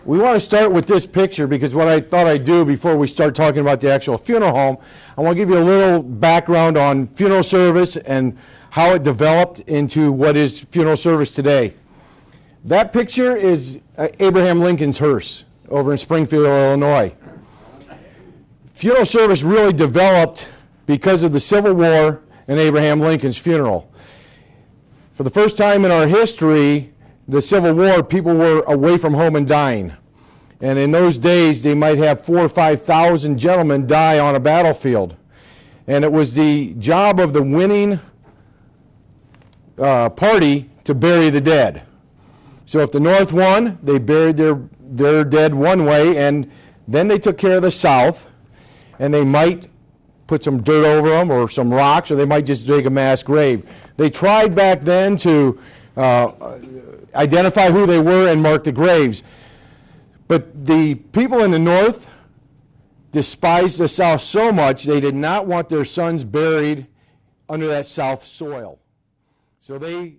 We want to start with this picture because what I thought I'd do before we start talking about the actual funeral home, I want to give you a little background on funeral service and how it developed into what is funeral service today. That picture is Abraham Lincoln's hearse over in Springfield, Illinois. Funeral service really developed because of the Civil War and Abraham Lincoln's funeral. For the first time in our history, the Civil War, people were away from home and dying. And in those days, they might have 4,000 or 5,000 gentlemen die on a battlefield. And it was the job of the winning party to bury the dead. So if the North won, they buried their dead one way, and then they took care of the South, and they might put some dirt over them or some rocks, or they might just dig a mass grave. They tried back then to identify who they were and mark the graves. But the people in the North despised the South so much they did not want their sons buried under that South soil. So they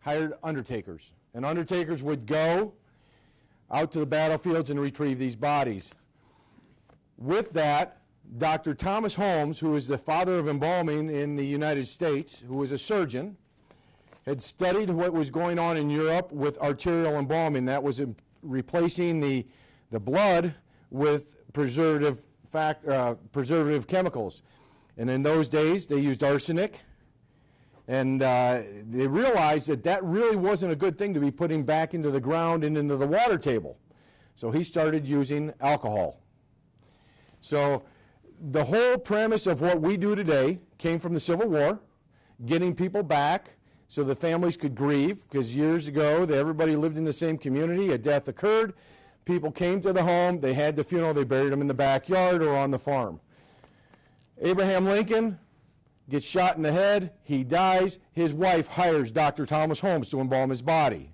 hired undertakers. And undertakers would go out to the battlefields and retrieve these bodies. With that, Dr. Thomas Holmes, who is the father of embalming in the United States, who was a surgeon, had studied what was going on in Europe with arterial embalming. That was replacing the blood with preservative chemicals. And in those days, they used arsenic. And they realized that that really wasn't a good thing to be putting back into the ground and into the water table. So he started using alcohol. So the whole premise of what we do today came from the Civil War, getting people back so the families could grieve, because years ago everybody lived in the same community, a death occurred, people came to the home, they had the funeral, they buried them in the backyard or on the farm. Abraham Lincoln gets shot in the head, he dies, his wife hires Dr. Thomas Holmes to embalm his body.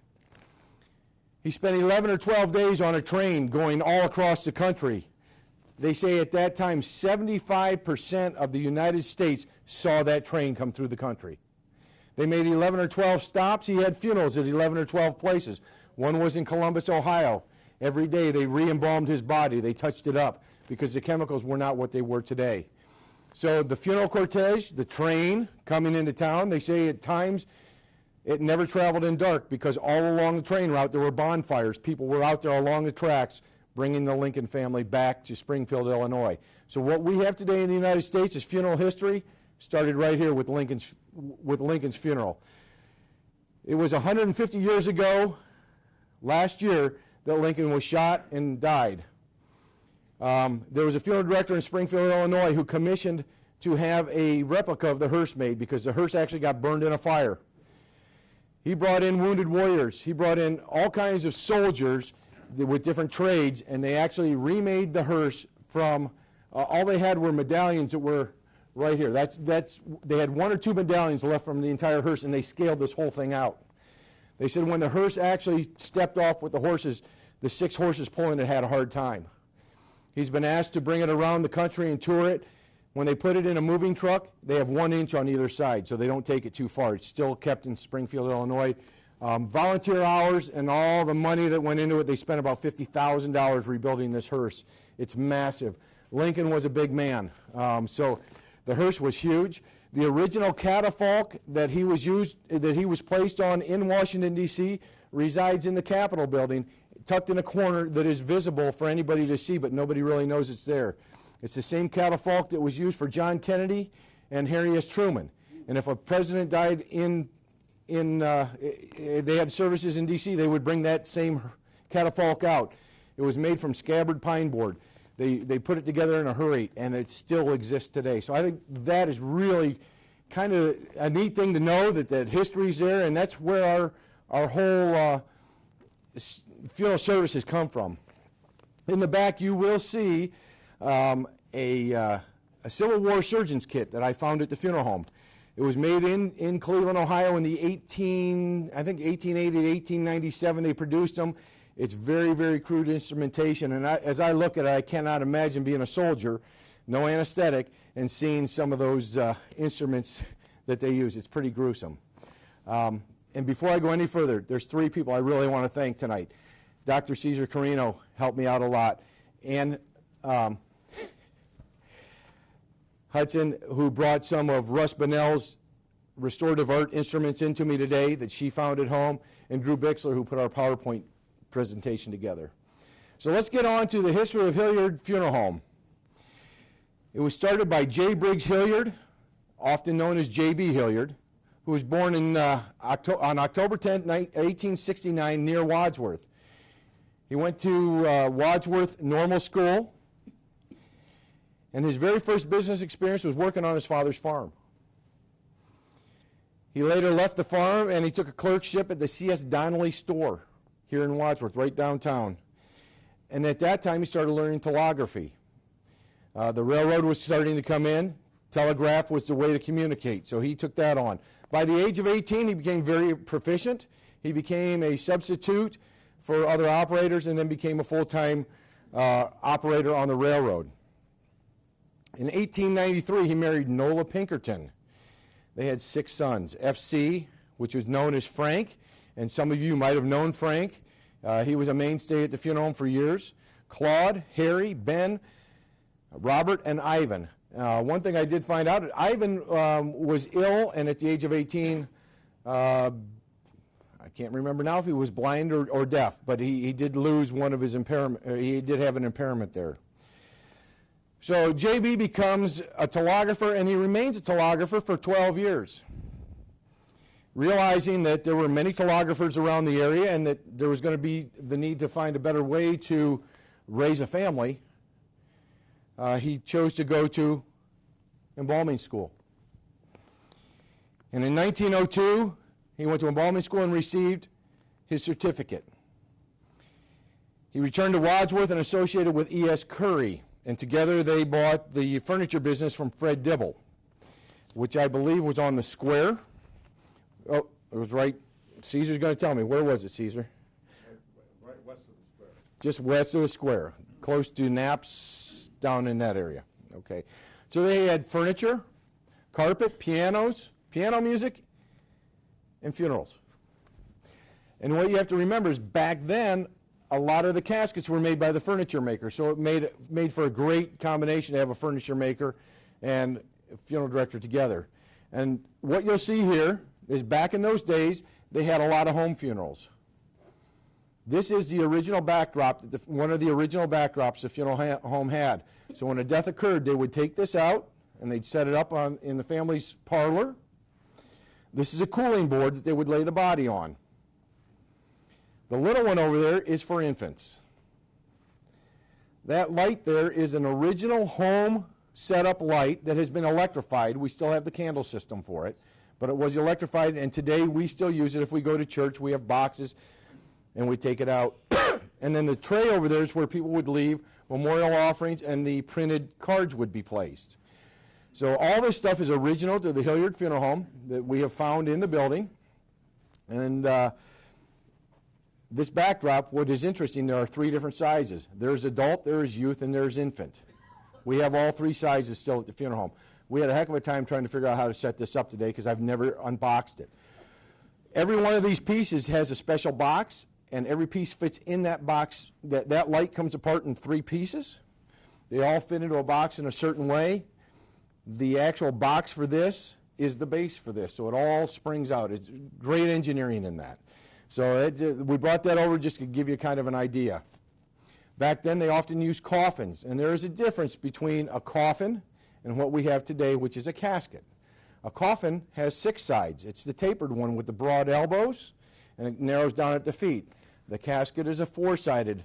He spent 11 or 12 days on a train going all across the country. They say at that time 75% of the United States saw that train come through the country. They made 11 or 12 stops. He had funerals at 11 or 12 places. One was in Columbus, Ohio. Every day they re-embalmed his body. They touched it up because the chemicals were not what they were today. So the funeral cortege, the train coming into town, they say at times it never traveled in dark because all along the train route there were bonfires. People were out there along the tracks bringing the Lincoln family back to Springfield, Illinois. So what we have today in the United States is funeral history, started right here with Lincoln's funeral. It was 150 years ago, last year, that Lincoln was shot and died. There was a funeral director in Springfield, Illinois, who commissioned to have a replica of the hearse made because the hearse actually got burned in a fire. He brought in wounded warriors. He brought in all kinds of soldiers with different trades, and they actually remade the hearse from, all they had were medallions that were right here. They had 1 or 2 medallions left from the entire hearse, and they scaled this whole thing out. They said when the hearse actually stepped off with the horses, the 6 horses pulling it had a hard time. He's been asked to bring it around the country and tour it. When they put it in a moving truck, they have 1 inch on either side, so they don't take it too far. It's still kept in Springfield, Illinois. Volunteer hours and all the money that went into it, they spent about $50,000 rebuilding this hearse. It's massive. Lincoln was a big man, so the hearse was huge. The original catafalque that he was placed on in Washington, D.C. resides in the Capitol building, tucked in a corner that is visible for anybody to see, but nobody really knows it's there. It's the same catafalque that was used for John Kennedy and Harry S. Truman. And if a president died they had services in D.C., they would bring that same catafalque out. It was made from scabbard pine board. They put it together in a hurry, and it still exists today. So I think that is really kind of a neat thing to know, that history's there, and that's where our whole funeral services come from. In the back, you will see a Civil War surgeon's kit that I found at the funeral home. It was made in Cleveland, Ohio in the 1880 to 1897. They produced them. It's very, very crude instrumentation. And as I look at it, I cannot imagine being a soldier, no anesthetic, and seeing some of those instruments that they use. It's pretty gruesome. And before I go any further, there's 3 people I really want to thank tonight. Dr. Cesar Carino helped me out a lot. And Hudson, who brought some of Russ Bonnell's restorative art instruments into me today that she found at home, and Drew Bixler, who put our PowerPoint presentation together. So let's get on to the history of Hilliard Funeral Home. It was started by J. Briggs Hilliard, often known as J.B. Hilliard, who was born on October 10, 1869, near Wadsworth. He went to Wadsworth Normal School, and his very first business experience was working on his father's farm. He later left the farm and he took a clerkship at the C.S. Donnelly store here in Wadsworth, right downtown. And at that time he started learning telegraphy. The railroad was starting to come in. Telegraph was the way to communicate, so he took that on. By the age of 18, he became very proficient. He became a substitute for other operators and then became a full-time operator on the railroad. In 1893, he married Nola Pinkerton. They had 6 sons. F.C., which was known as Frank, and some of you might have known Frank. He was a mainstay at the funeral home for years. Claude, Harry, Ben, Robert, and Ivan. One thing I did find out, Ivan was ill, and at the age of 18, I can't remember now if he was blind or deaf, but he did lose one of his impairment. He did have an impairment there. So J.B. becomes a telegrapher, and he remains a telegrapher for 12 years. Realizing that there were many telegraphers around the area and that there was going to be the need to find a better way to raise a family, he chose to go to embalming school. And in 1902, he went to embalming school and received his certificate. He returned to Wadsworth and associated with E.S. Curry, and together they bought the furniture business from Fred Dibble, which I believe was on the square. Oh, it was right. Caesar's going to tell me. Where was it, Caesar? Right west of the square. Just west of the square, close to Knapp's, down in that area. Okay. So they had furniture, carpet, pianos, piano music, and funerals. And what you have to remember is back then, a lot of the caskets were made by the furniture maker, so it made for a great combination to have a furniture maker and a funeral director together. And what you'll see here is back in those days, they had a lot of home funerals. This is the original backdrop, one of the original backdrops the funeral home had. So when a death occurred, they would take this out and they'd set it up in the family's parlor. This is a cooling board that they would lay the body on. The little one over there is for infants. That light there is an original home setup light that has been electrified. We still have the candle system for it, but it was electrified, and today we still use it. If we go to church, we have boxes, and we take it out. And then the tray over there is where people would leave memorial offerings, and the printed cards would be placed. So all this stuff is original to the Hilliard Funeral Home that we have found in the building. And this backdrop, what is interesting, there are 3 different sizes. There's adult, there's youth, and there's infant. We have all 3 sizes still at the funeral home. We had a heck of a time trying to figure out how to set this up today because I've never unboxed it. Every one of these pieces has a special box, and every piece fits in that box. That light comes apart in 3 pieces. They all fit into a box in a certain way. The actual box for this is the base for this, so it all springs out. It's great engineering in that. So we brought that over just to give you kind of an idea. Back then they often used coffins, and there is a difference between a coffin and what we have today, which is a casket. A coffin has 6 sides. It's the tapered one with the broad elbows, and it narrows down at the feet. The casket is a 4-sided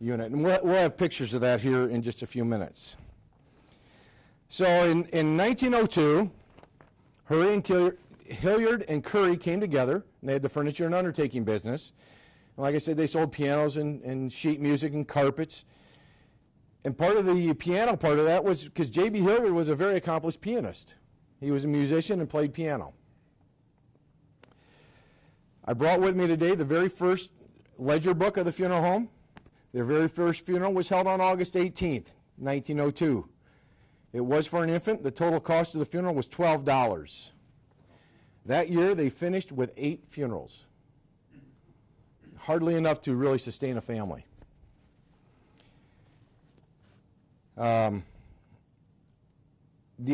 unit, and we'll have pictures of that here in just a few minutes. So in 1902, Hilliard and Curry came together, and they had the furniture and undertaking business. And like I said, they sold pianos and sheet music and carpets. And part of the piano part of that was because J.B. Hilliard was a very accomplished pianist. He was a musician and played piano. I brought with me today the very first ledger book of the funeral home. Their very first funeral was held on August 18th, 1902. It was for an infant. The total cost of the funeral was $12. That year, they finished with 8 funerals. hardly enough to really sustain a family. The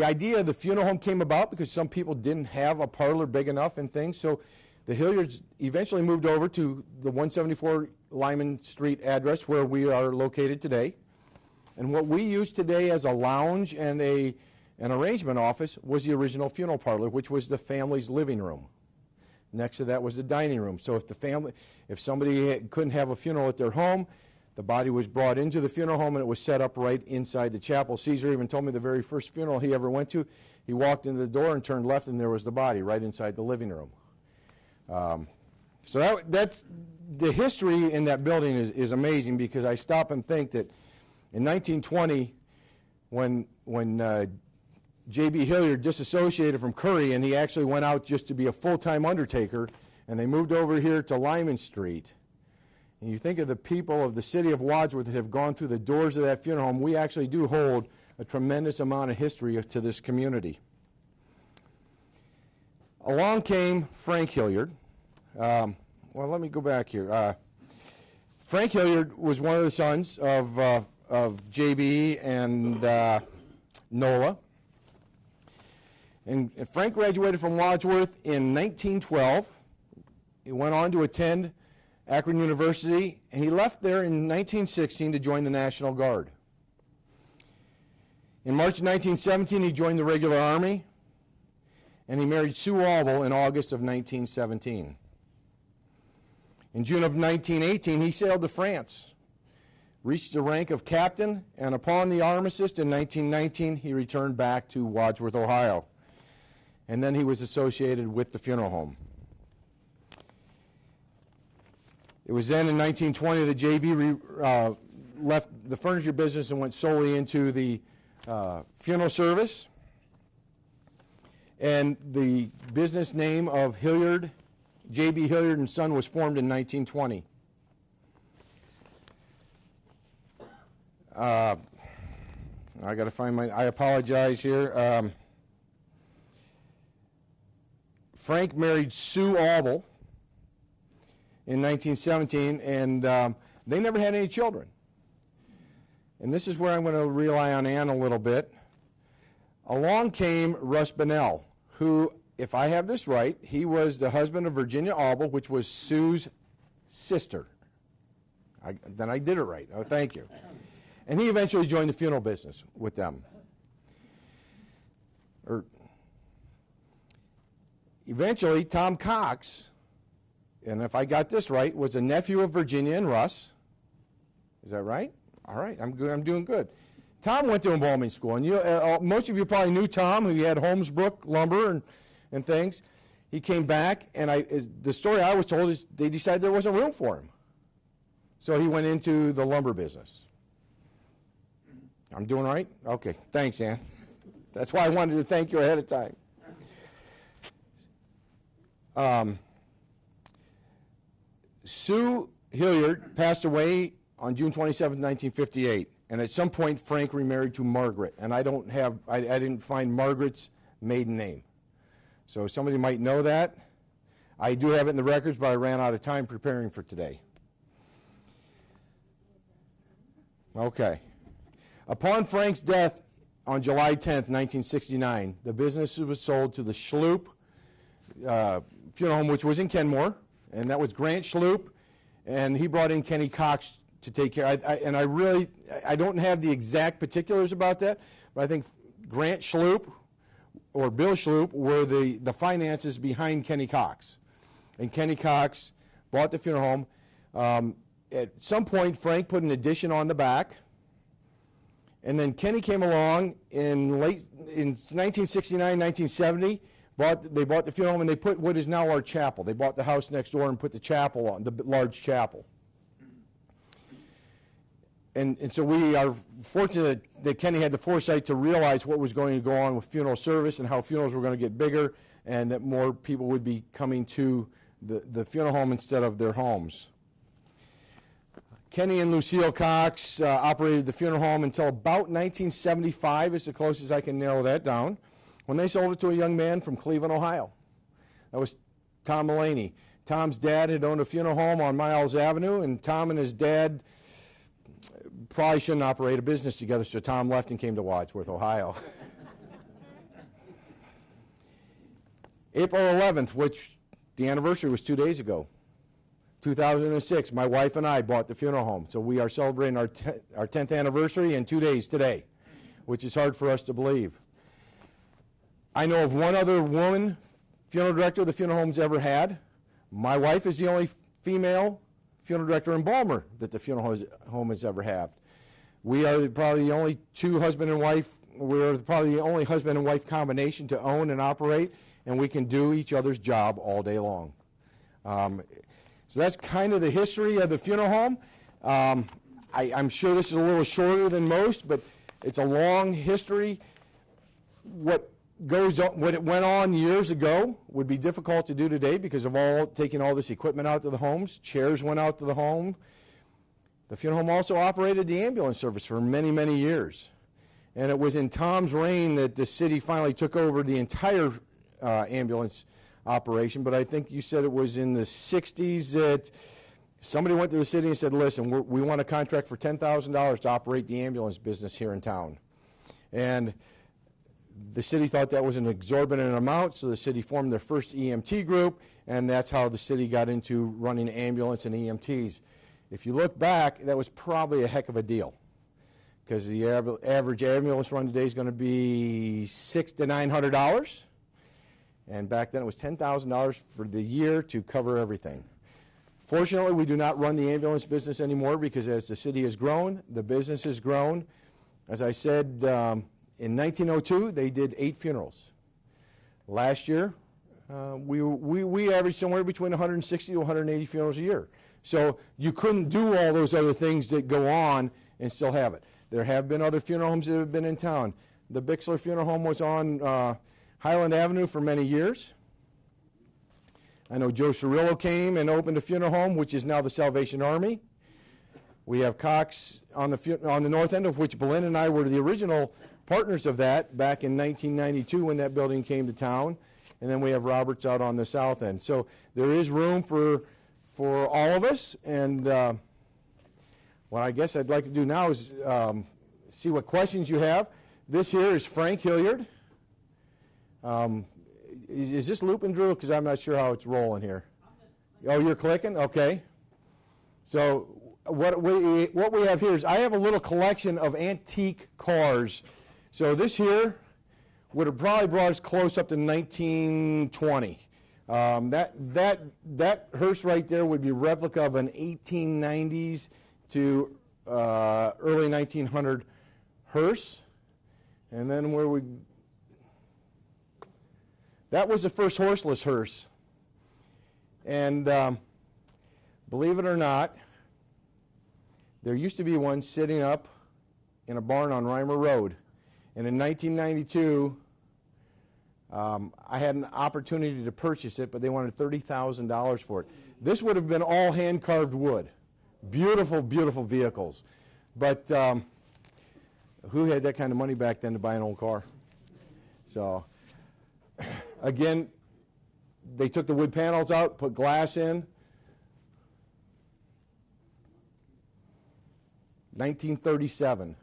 idea of the funeral home came about because some people didn't have a parlor big enough and things, so the Hilliards eventually moved over to the 174 Lyman Street address where we are located today. And what we use today as a lounge and an arrangement office was the original funeral parlor, which was the family's living room. Next to that was the dining room. So if somebody couldn't have a funeral at their home, the body was brought into the funeral home and it was set up right inside the chapel. Caesar even told me the very first funeral he ever went to, he walked into the door and turned left and there was the body right inside the living room. So that's the history in that building is amazing, because I stop and think that in 1920, when J.B. Hilliard disassociated from Curry and he actually went out just to be a full-time undertaker, and they moved over here to Lyman Street, and you think of the people of the city of Wadsworth that have gone through the doors of that funeral home, we actually do hold a tremendous amount of history to this community. Along came Frank Hilliard. Well, let me go back here. Frank Hilliard was one of the sons of J.B. and Nola. And Frank graduated from Wadsworth in 1912. He went on to attend Akron University, and he left there in 1916 to join the National Guard. In March of 1917, he joined the regular Army, and he married Sue Albel in August of 1917. In June of 1918, he sailed to France, reached the rank of captain, and upon the armistice in 1919, he returned back to Wadsworth, Ohio. And then he was associated with the funeral home. It was then in 1920 that J.B. left the furniture business and went solely into the funeral service. And the business name of Hilliard, J.B. Hilliard and Son, was formed in 1920. I got to find I apologize here. Frank married Sue Albel in 1917, and they never had any children. And this is where I'm going to rely on Ann a little bit. Along came Russ Bonnell, who, if I have this right, he was the husband of Virginia Albel, which was Sue's sister. Then I did it right. Oh, thank you. And he eventually joined the funeral business with them. Eventually, Tom Cox, and if I got this right, was a nephew of Virginia and Russ. Is that right? All right, I'm good. I'm doing good. Tom went to embalming school, and most of you probably knew Tom, who had Holmesbrook Lumber and things. He came back, and the story I was told is they decided there wasn't room for him. So he went into the lumber business. I'm doing right? Okay, thanks, Ann. That's why I wanted to thank you ahead of time. Sue Hilliard passed away on June 27, 1958, and at some point Frank remarried to Margaret, and I didn't find Margaret's maiden name. So somebody might know that. I do have it in the records, but I ran out of time preparing for today. Okay. Upon Frank's death on July 10, 1969, the business was sold to the Schloop funeral home, which was in Kenmore, and that was Grant Schloop, and he brought in Kenny Cox to take care. I don't have the exact particulars about that, but I think Grant Schloop or Bill Schloop were the finances behind Kenny Cox, and Kenny Cox bought the funeral home. At some point, Frank put an addition on the back, and then Kenny came along in 1969, 1970. They bought the funeral home, and they put what is now our chapel. They bought the house next door and put the chapel on, the large chapel. And so we are fortunate that Kenny had the foresight to realize what was going to go on with funeral service and how funerals were going to get bigger, and that more people would be coming to the funeral home instead of their homes. Kenny and Lucille Cox operated the funeral home until about 1975, is the closest I can narrow that down, when they sold it to a young man from Cleveland, Ohio. That was Tom Mullaney. Tom's dad had owned a funeral home on Miles Avenue, and Tom and his dad probably shouldn't operate a business together, so Tom left and came to Wadsworth, Ohio. April 11th, which the anniversary was 2 days ago, 2006, my wife and I bought the funeral home. So we are celebrating our 10th anniversary in 2 days today, which is hard for us to believe. I know of one other woman funeral director the funeral home's ever had. My wife is the only female funeral director and embalmer that the funeral home has ever had. We are probably the only husband and wife combination to own and operate, and we can do each other's job all day long. So that's kind of the history of the funeral home. I'm sure this is a little shorter than most, but it's a long history. What went on years ago would be difficult to do today because of taking all this equipment out to the homes. Chairs went out to the home. The funeral home also operated the ambulance service for many, many years. And it was in Tom's reign that the city finally took over the entire ambulance operation. But I think you said it was in the 60s that somebody went to the city and said, listen, we want a contract for $10,000 to operate the ambulance business here in town. And the city thought that was an exorbitant amount, so the city formed their first EMT group, and that's how the city got into running ambulance and EMTs. If you look back, that was probably a heck of a deal, because the average ambulance run today is going to be $600 to $900, and back then it was $10,000 for the year to cover everything. Fortunately, we do not run the ambulance business anymore because as the city has grown, the business has grown. As I said, in 1902, they did 8 funerals. Last year, we averaged somewhere between 160 to 180 funerals a year. So you couldn't do all those other things that go on and still have it. There have been other funeral homes that have been in town. The Bixler Funeral Home was on Highland Avenue for many years. I know Joe Cirillo came and opened a funeral home, which is now the Salvation Army. We have Cox on the north end, of which Belinda and I were the original partners of that back in 1992 when that building came to town. And then we have Roberts out on the south end. So there is room for all of us. And what I guess I'd like to do now is see what questions you have. This here is Frank Hilliard. Is this looping, Drew? Because I'm not sure how it's rolling here. Oh, you're clicking? Okay. So what we have here is I have a little collection of antique cars. So this here would have probably brought us close up to 1920. That hearse right there would be a replica of an 1890s to early 1900 hearse. And then that was the first horseless hearse. And believe it or not, there used to be one sitting up in a barn on Reimer Road. And in 1992, I had an opportunity to purchase it, but they wanted $30,000 for it. This would have been all hand-carved wood. Beautiful, beautiful vehicles. But who had that kind of money back then to buy an old car? So, again, they took the wood panels out, put glass in. 1937.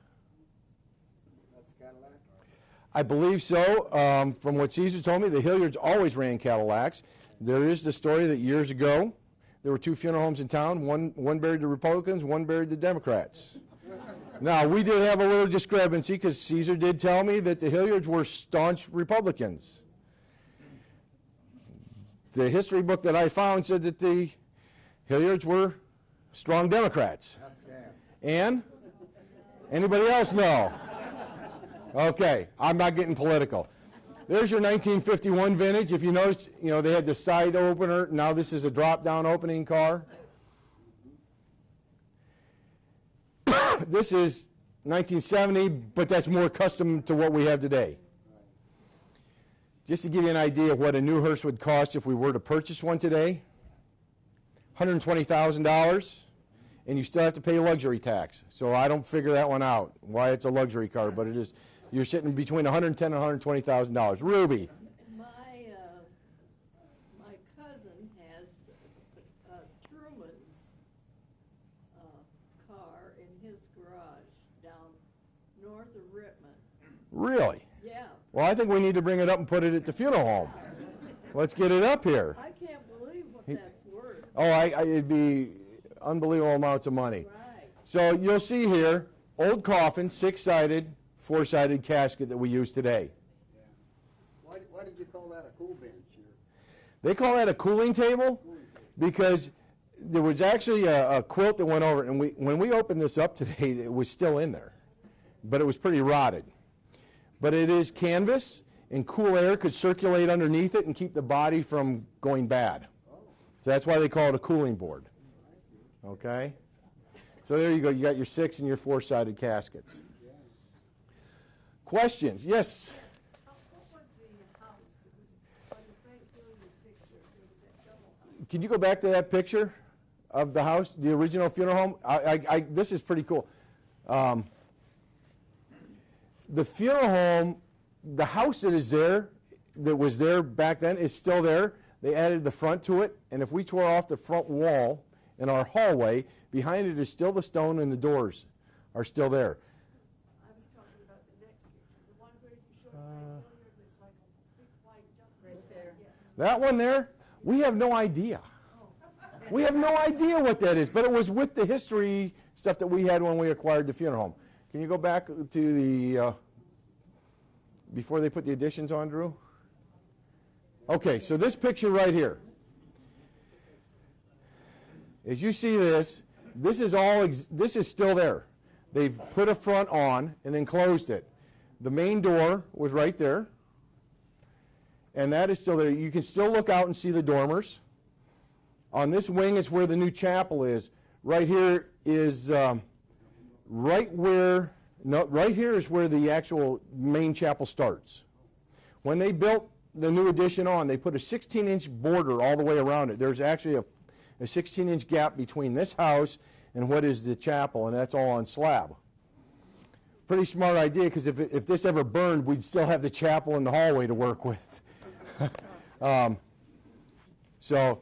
I believe so. From what Caesar told me, the Hilliards always ran Cadillacs. There is the story that years ago, there were 2 funeral homes in town. One buried the Republicans, one buried the Democrats. Now, we did have a little discrepancy because Caesar did tell me that the Hilliards were staunch Republicans. The history book that I found said that the Hilliards were strong Democrats. And? Anybody else know? Okay, I'm not getting political. There's your 1951 vintage. If you notice, they had the side opener. Now this is a drop-down opening car. This is 1970, but that's more custom to what we have today. Just to give you an idea of what a new hearse would cost if we were to purchase one today, $120,000, and you still have to pay luxury tax. So I don't figure that one out, why it's a luxury car, but it is. You're sitting between $110,000 and $120,000. Ruby. My cousin has his garage down north of Rittman. Really? Yeah. Well, I think we need to bring it up and put it at the funeral home. Let's get it up here. I can't believe what that's worth. Oh, it'd be unbelievable amounts of money. Right. So you'll see here, old coffin, 6-sided, 4-sided casket that we use today. Yeah. Why did you call that a cool bench here? They call that a cooling table because there was actually a quilt that went over it, and when we opened this up today, it was still in there, but it was pretty rotted. But it is canvas, and cool air could circulate underneath it and keep the body from going bad. So that's why they call it a cooling board. Okay? So there you go. You got your 6 and your 4-sided caskets. Questions? Yes? What was the house? It was on the Frank Hilliard picture. There was that double house. Can you go back to that picture of the house, the original funeral home? This is pretty cool. The funeral home, the house that is there, that was there back then, is still there. They added the front to it, and if we tore off the front wall in our hallway, behind it is still the stone, and the doors are still there. I was talking about the next picture. The one where you showed Frank Hilliard was like a big white duck. Right there. Yes. That one there, we have no idea. We have no idea what that is, but it was with the history stuff that we had when we acquired the funeral home. Can you go back to the, before they put the additions on, Drew? Okay, so this picture right here. As you see this, this is still there. They've put a front on and then closed it. The main door was right there, and that is still there. You can still look out and see the dormers. On this wing is where the new chapel is. Right here is right here is where the actual main chapel starts. When they built the new addition on, they put a 16-inch border all the way around it. There's actually a 16-inch gap between this house and what is the chapel, and that's all on slab. Pretty smart idea, because if this ever burned, we'd still have the chapel and the hallway to work with. So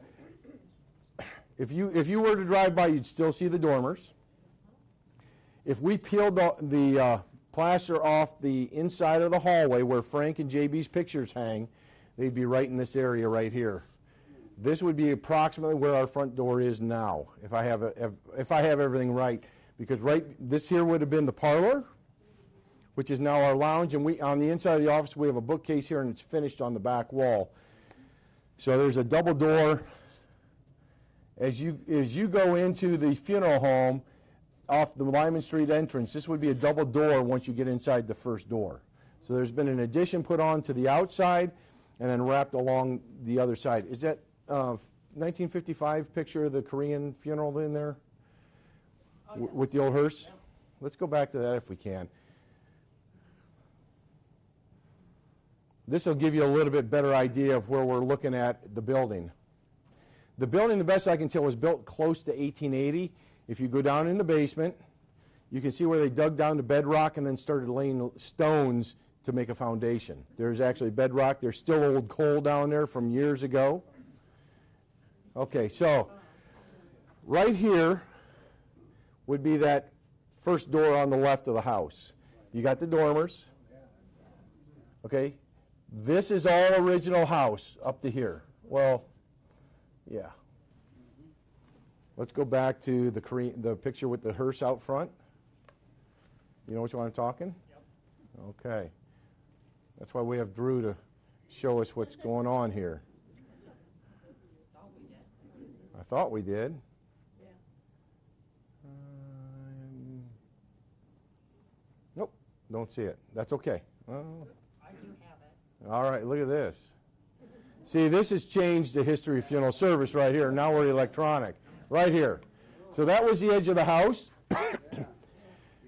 if you were to drive by, you'd still see the dormers. If we peeled the plaster off the inside of the hallway where Frank and JB's pictures hang, they'd be right in this area right here. This would be approximately where our front door is now, if I have everything right, because this here would have been the parlor, which is now our lounge, and on the inside of the office we have a bookcase here, and it's finished on the back wall. So there's a double door. As you go into the funeral home off the Lyman Street entrance, this would be a double door once you get inside the first door. So there's been an addition put on to the outside and then wrapped along the other side. Is that 1955 picture of the Korean funeral in there? With the old hearse? Yeah. Let's go back to that if we can. This will give you a little bit better idea of where we're looking at the building. The building, the best I can tell, was built close to 1880. If you go down in the basement, you can see where they dug down to bedrock and then started laying stones to make a foundation. There's actually bedrock. There's still old coal down there from years ago. Okay, so right here would be that first door on the left of the house. You got the dormers. Okay, this is all original house up to here. Well, yeah. Let's go back to the picture with the hearse out front. You know which one I'm talking? Yep. Okay. That's why we have Drew to show us what's going on here. I thought we did. Yeah. Nope, don't see it. That's okay. I do have it. All right, look at this. See, this has changed the history of funeral service right here. Now we're electronic. Right here. So that was the edge of the house.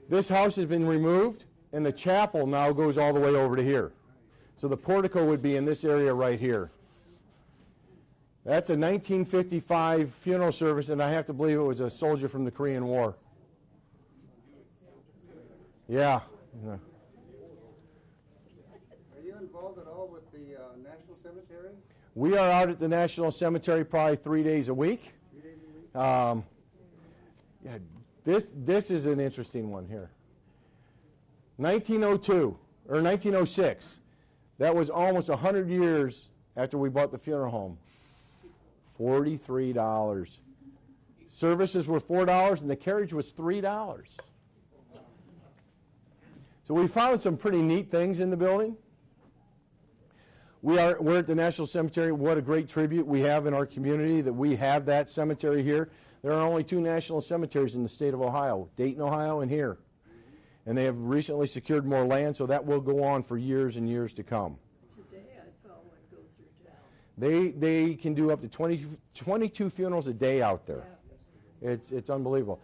This house has been removed, and the chapel now goes all the way over to here. So the portico would be in this area right here. That's a 1955 funeral service, and I have to believe it was a soldier from the Korean War. Yeah. Are you involved at all with the National Cemetery? We are out at the National Cemetery probably 3 days a week. 3 days a week? Yeah, This is an interesting one here. 1902, or 1906. That was almost 100 years after we bought the funeral home. $43. Services were $4 and the carriage was $3. So we found some pretty neat things in the building. We're at the National Cemetery. What a great tribute we have in our community that we have that cemetery here. There are only 2 national cemeteries in the state of Ohio, Dayton, Ohio, and here. And they have recently secured more land, so that will go on for years and years to come. Today I saw one go through town. They can do up to 22 funerals a day out there. Yeah. It's unbelievable.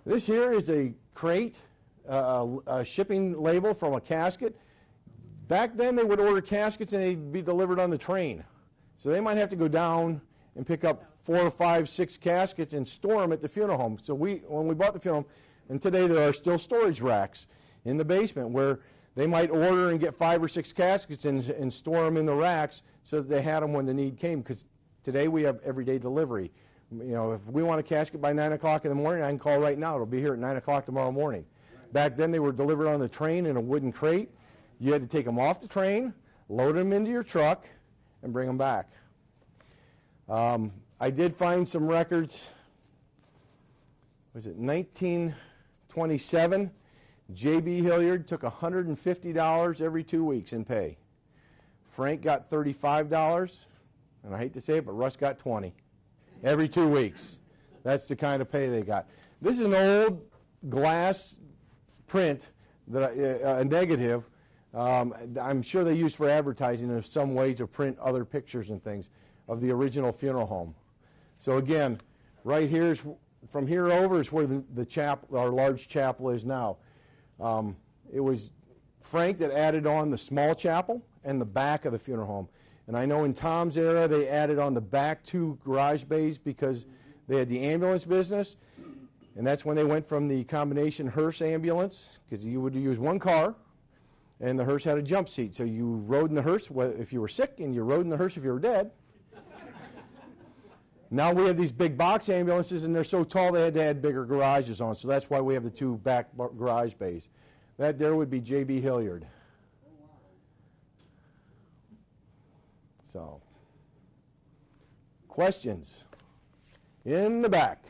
This here is a crate, a shipping label from a casket. Back then they would order caskets and they'd be delivered on the train. So they might have to go down and pick up 4, 5, 6 caskets and store them at the funeral home. So when we bought the funeral home, and today there are still storage racks in the basement where they might order and get 5 or 6 caskets and store them in the racks so that they had them when the need came. Because today we have everyday delivery. You know, if we want a casket by 9 o'clock in the morning, I can call right now. It'll be here at 9 o'clock tomorrow morning. Back then they were delivered on the train in a wooden crate. You had to take them off the train, load them into your truck, and bring them back. I did find some records. Was it 1927? J.B. Hilliard took $150 every 2 weeks in pay. Frank got $35, and I hate to say it, but Russ got $20 every 2 weeks. That's the kind of pay they got. This is an old glass print, that a negative. I'm sure they used for advertising in some way to print other pictures and things of the original funeral home. So again, right here, from here over is where the chapel, our large chapel, is now. It was Frank that added on the small chapel and the back of the funeral home. And I know in Tom's era they added on the back 2 garage bays because they had the ambulance business. And that's when they went from the combination hearse ambulance, because you would use one car, and the hearse had a jump seat. So you rode in the hearse if you were sick, and you rode in the hearse if you were dead. Now we have these big box ambulances, and they're so tall they had to add bigger garages on. So that's why we have the 2 back garage bays. That there would be J.B. Hilliard. So, questions? In the back.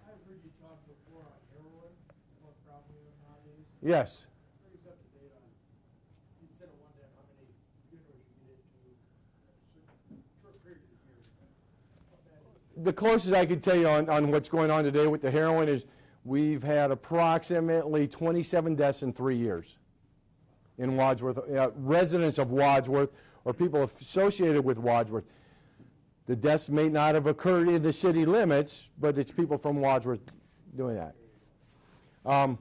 I've heard you talk before on heroin, what problem we have nowadays. Yes. Bring us up to date on, you said at one time how many funerals you get into a short period of years. How bad is it? The closest I could tell you on what's going on today with the heroin is we've had approximately 27 deaths in 3 years in Wadsworth, residents of Wadsworth or people associated with Wadsworth. The deaths may not have occurred in the city limits, but it's people from Wadsworth doing that. Going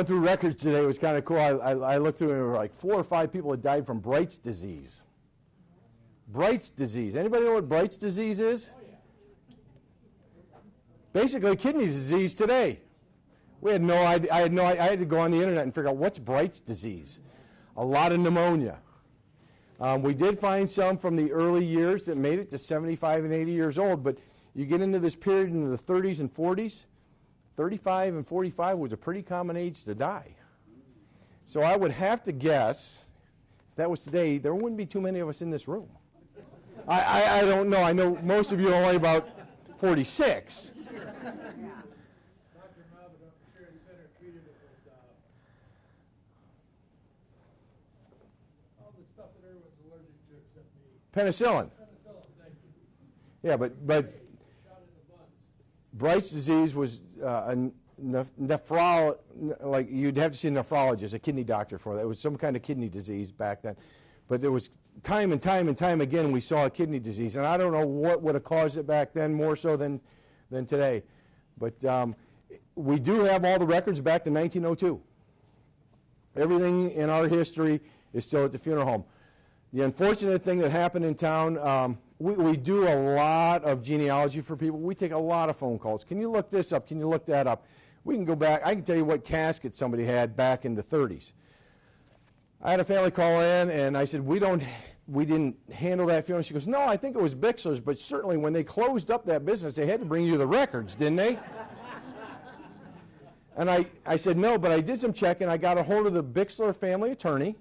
through records today was kind of cool. I looked through and there were like 4 or 5 people that died from Bright's disease. Bright's disease. Anybody know what Bright's disease is? Basically kidney disease today. We had no idea. I had to go on the internet and figure out what's Bright's disease. A lot of pneumonia. We did find some from the early years that made it to 75 and 80 years old, but you get into this period in the 30s and 40s, 35 and 45 was a pretty common age to die. So I would have to guess, if that was today, there wouldn't be too many of us in this room. I don't know. I know most of you are only about 46. Dr. Mabot up at Sharon Center treated it with all the stuff that everyone's allergic to except me. Penicillin. Penicillin, thank you. Yeah, but Shot in the buns. Bright's disease was like you'd have to see a nephrologist, a kidney doctor for that. It was some kind of kidney disease back then. But there was time and time again we saw a kidney disease. And I don't know what would have caused it back then more so than today. But we do have all the records back to 1902. Everything in our history is still at the funeral home. The unfortunate thing that happened in town, we do a lot of genealogy for people. We take a lot of phone calls. Can you look this up? Can you look that up? We can go back. I can tell you what casket somebody had back in the 30s. I had a family call in, and I said, we don't we didn't handle that funeral. She goes, no, I think it was Bixler's, but certainly when they closed up that business, they had to bring you the records, didn't they? And I said, no, but I did some checking. I got a hold of the Bixler family attorney,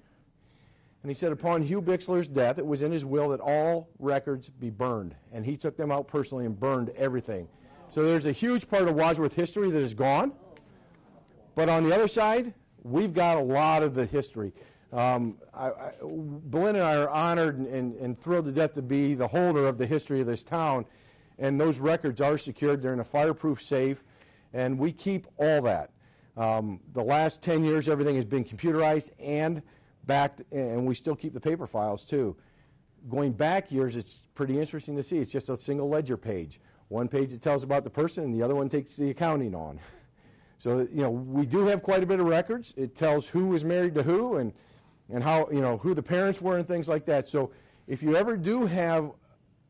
and he said upon Hugh Bixler's death, it was in his will that all records be burned. And he took them out personally and burned everything. So there's a huge part of Wadsworth history that is gone. But on the other side, we've got a lot of the history. Belinda and I are honored and thrilled to death to be the holder of the history of this town. And those records are secured. They're in a fireproof safe. And we keep all that. The last 10 years, everything has been computerized and backed, and we still keep the paper files too. Going back years, it's pretty interesting to see. It's just a single ledger page. One page that tells about the person, and the other one takes the accounting on. So, you know, we do have quite a bit of records. It tells who was married to who and how, you know, who the parents were and things like that. So if you ever do have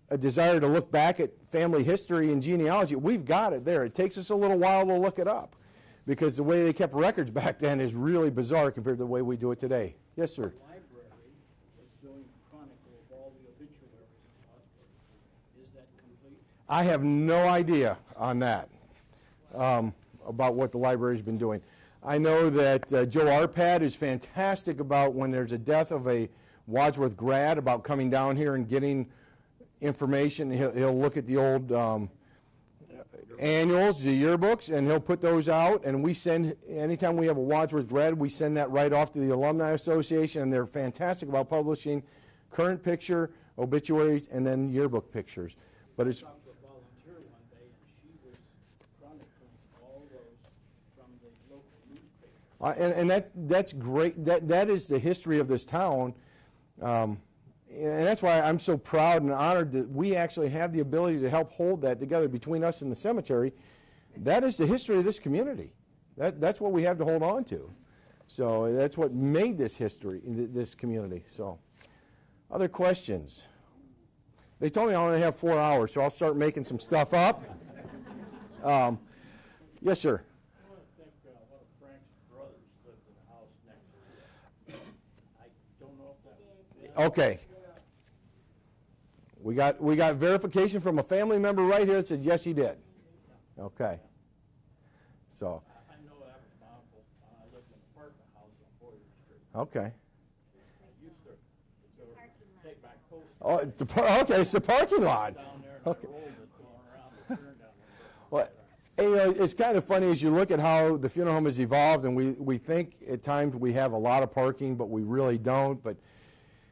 a desire to look back at family history and genealogy, we've got it there. It takes us a little while to look it up because the way they kept records back then is really bizarre compared to the way we do it today. Yes, sir. The library was doing a chronicle of all the obituaries in Wadsworth. Is that complete? I have no idea on that, about what the library's been doing. I know that Joe Arpad is fantastic about when there's a death of a Wadsworth grad about coming down here and getting information. He'll look at the old annuals, the yearbooks, and he'll put those out. And we send, anytime we have a Wadsworth grad, we send that right off to the Alumni Association, and they're fantastic about publishing current picture, obituaries, and then yearbook pictures. But it's I talked to a volunteer one day, and she was chronicling all those from the local newspaper. and that's great. That is the history of this town. And that's why I'm so proud and honored that we actually have the ability to help hold that together between us and the cemetery. That is the history of this community. That's what we have to hold on to. So that's what made this history, this community. So, other questions? They told me I only have 4 hours, so I'll start making some stuff up. Yes, sir. I want to think one of Frank's brothers lived in a house next to it. I don't know if that. Okay. We got verification from a family member right here that said yes, he did. Okay. So. I know that was my uncle. I lived in an apartment house on Boyer Street. Okay. I used to take back posts Okay, it's the parking lot. down there, and Okay. I rolled it going around the turn down there. Well, and, you know, it's kind of funny as you look at how the funeral home has evolved, and we think at times we have a lot of parking, but we really don't. But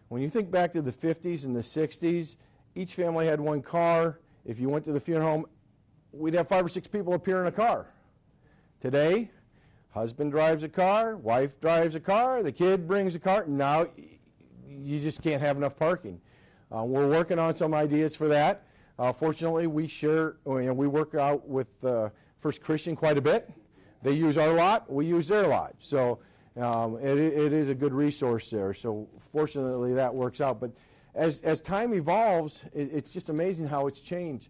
when you think back to the 50s and the 60s, each family had one car. If you went to the funeral home, we'd have 5 or 6 people appear in a car. Today, husband drives a car, wife drives a car, the kid brings a car. Now, you just can't have enough parking. We're working on some ideas for that. Fortunately, we work out with First Christian quite a bit. They use our lot, we use their lot. So it is a good resource there. So fortunately, that works out. But as time evolves, it's just amazing how it's changed.